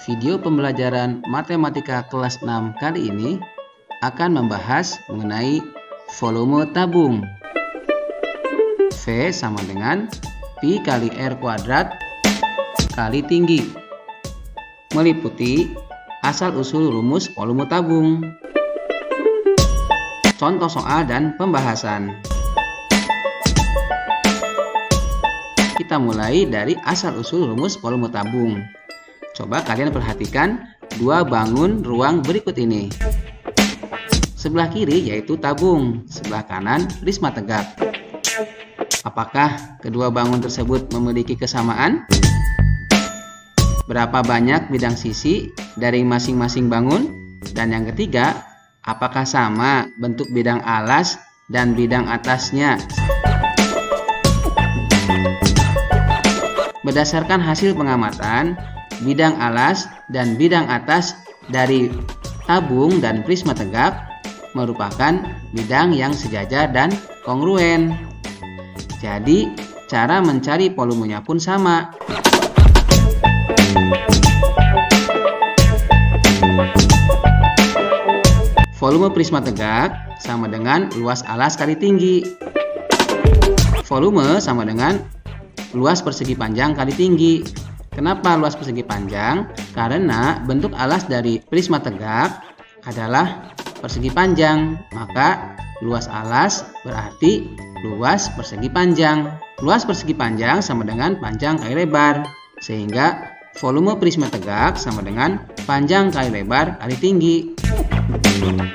Video pembelajaran matematika kelas 6 kali ini akan membahas mengenai volume tabung. V sama dengan Pi kali R kuadrat kali tinggi. Meliputi asal-usul rumus volume tabung. Contoh soal dan pembahasan. Kita mulai dari asal-usul rumus volume tabung. Coba kalian perhatikan dua bangun ruang berikut ini. Sebelah kiri yaitu tabung, sebelah kanan prisma tegak. Apakah kedua bangun tersebut memiliki kesamaan? Berapa banyak bidang sisi dari masing-masing bangun? Dan yang ketiga, apakah sama bentuk bidang alas dan bidang atasnya? Berdasarkan hasil pengamatan, bidang alas dan bidang atas dari tabung dan prisma tegak merupakan bidang yang sejajar dan kongruen. Jadi, cara mencari volumenya pun sama. Volume prisma tegak sama dengan luas alas kali tinggi. Volume sama dengan luas persegi panjang kali tinggi. Kenapa luas persegi panjang? Karena bentuk alas dari prisma tegak adalah persegi panjang, maka luas alas berarti luas persegi panjang. Luas persegi panjang sama dengan panjang kali lebar, sehingga volume prisma tegak sama dengan panjang kali lebar kali tinggi.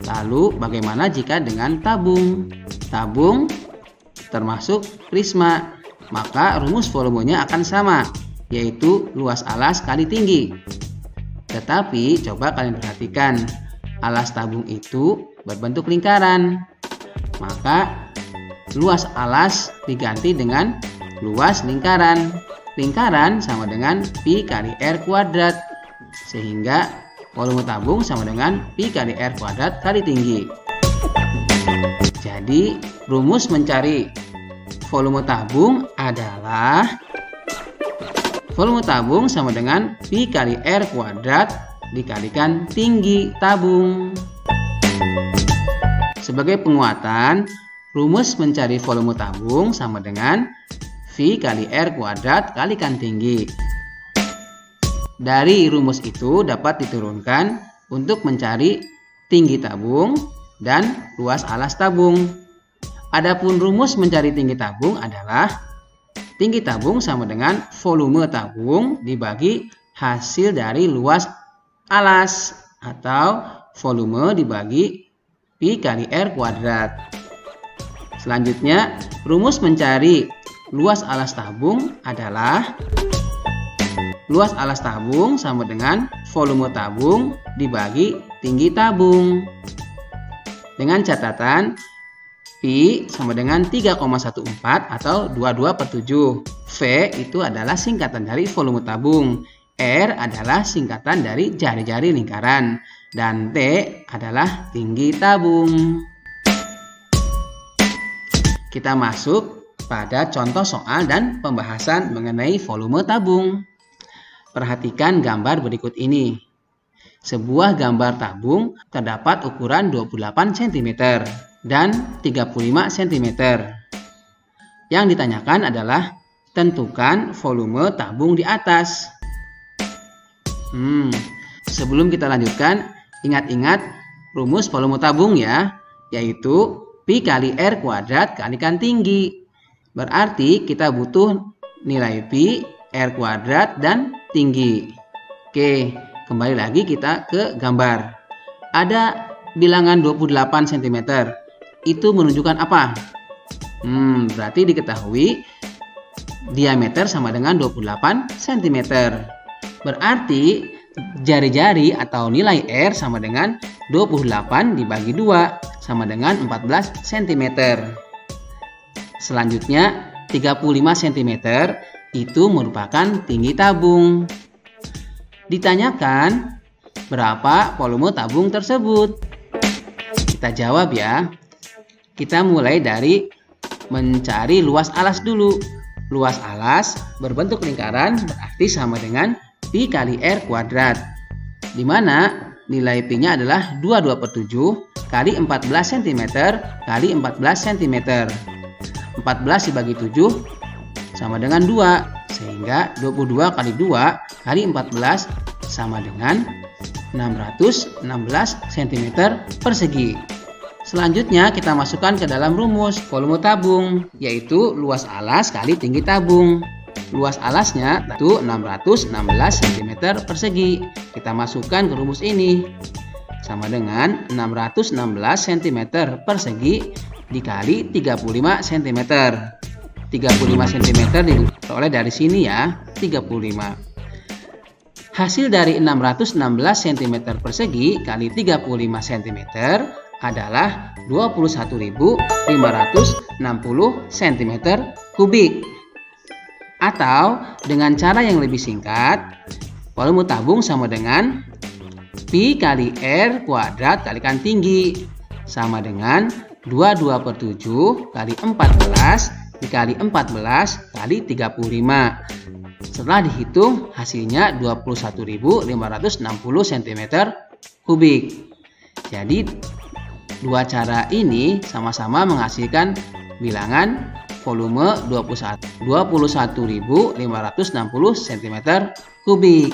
Lalu bagaimana jika dengan tabung? Tabung termasuk prisma, maka rumus volumenya akan sama, yaitu luas alas kali tinggi. Tetapi coba kalian perhatikan, alas tabung itu berbentuk lingkaran, maka luas alas diganti dengan luas lingkaran. Lingkaran sama dengan Pi kali R kuadrat, sehingga volume tabung sama dengan Pi kali R kuadrat kali tinggi. Jadi rumus mencari volume tabung adalah volume tabung sama dengan Pi kali R kuadrat dikalikan tinggi tabung. Sebagai penguatan, rumus mencari volume tabung sama dengan V kali R kuadrat kalikan tinggi. Dari rumus itu dapat diturunkan untuk mencari tinggi tabung dan luas alas tabung. Adapun rumus mencari tinggi tabung adalah tinggi tabung sama dengan volume tabung dibagi hasil dari luas alas, atau volume dibagi Pi kali R kuadrat. Selanjutnya, rumus mencari luas alas tabung adalah luas alas tabung sama dengan volume tabung dibagi tinggi tabung. Dengan catatan Pi sama dengan 3,14 atau 22/7. V itu adalah singkatan dari volume tabung. R adalah singkatan dari jari-jari lingkaran. Dan T adalah tinggi tabung. Kita masuk pada contoh soal dan pembahasan mengenai volume tabung. Perhatikan gambar berikut ini. Sebuah gambar tabung terdapat ukuran 28 cm dan 35 cm. Yang ditanyakan adalah tentukan volume tabung di atas. Sebelum kita lanjutkan, ingat-ingat rumus volume tabung ya, yaitu Pi kali R kuadrat kalikan tinggi. Berarti kita butuh nilai Pi, R kuadrat, dan tinggi. Oke, kembali lagi kita ke gambar. Ada bilangan 28 cm. Itu menunjukkan apa? Berarti diketahui diameter sama dengan 28 cm. Berarti jari-jari atau nilai R sama dengan 28 dibagi 2 sama dengan 14 cm. Selanjutnya 35 cm itu merupakan tinggi tabung. Ditanyakan berapa volume tabung tersebut? Kita jawab ya. Kita mulai dari mencari luas alas dulu. Luas alas berbentuk lingkaran berarti sama dengan Pi kali R kuadrat, di mana nilai Pi-nya adalah 22/7 kali 14 cm kali 14 cm. 14 dibagi 7 sama dengan 2, sehingga 22 kali 2 kali 14 sama dengan 616 cm persegi. Selanjutnya kita masukkan ke dalam rumus volume tabung, yaitu luas alas kali tinggi tabung. Luas alasnya itu 616 cm persegi. Kita masukkan ke rumus ini, sama dengan 616 cm persegi dikali 35 cm. 35 cm diperoleh dari sini ya, 35. Hasil dari 616 cm persegi kali 35 cm adalah 21.560 cm kubik. Atau dengan cara yang lebih singkat, volume tabung sama dengan Pi kali R kuadrat kalikan tinggi, sama dengan 22/7 kali 14 dikali 14 kali 35. Setelah dihitung hasilnya 21.560 cm kubik. Jadi dua cara ini sama-sama menghasilkan bilangan volume 21.560 cm kubik.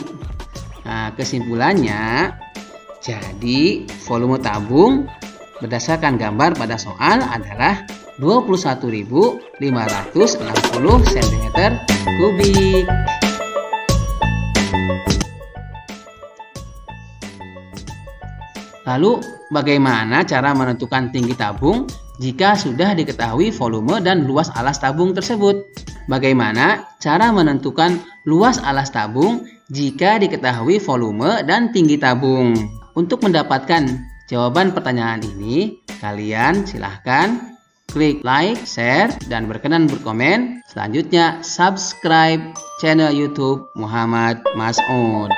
Nah, kesimpulannya, jadi volume tabung berdasarkan gambar pada soal adalah 21.560 cm kubik. Lalu, bagaimana cara menentukan tinggi tabung jika sudah diketahui volume dan luas alas tabung tersebut? Bagaimana cara menentukan luas alas tabung jika diketahui volume dan tinggi tabung? Untuk mendapatkan jawaban pertanyaan ini, kalian silahkan klik like, share, dan berkenan berkomen. Selanjutnya, subscribe channel YouTube Muhammad Mas'ud.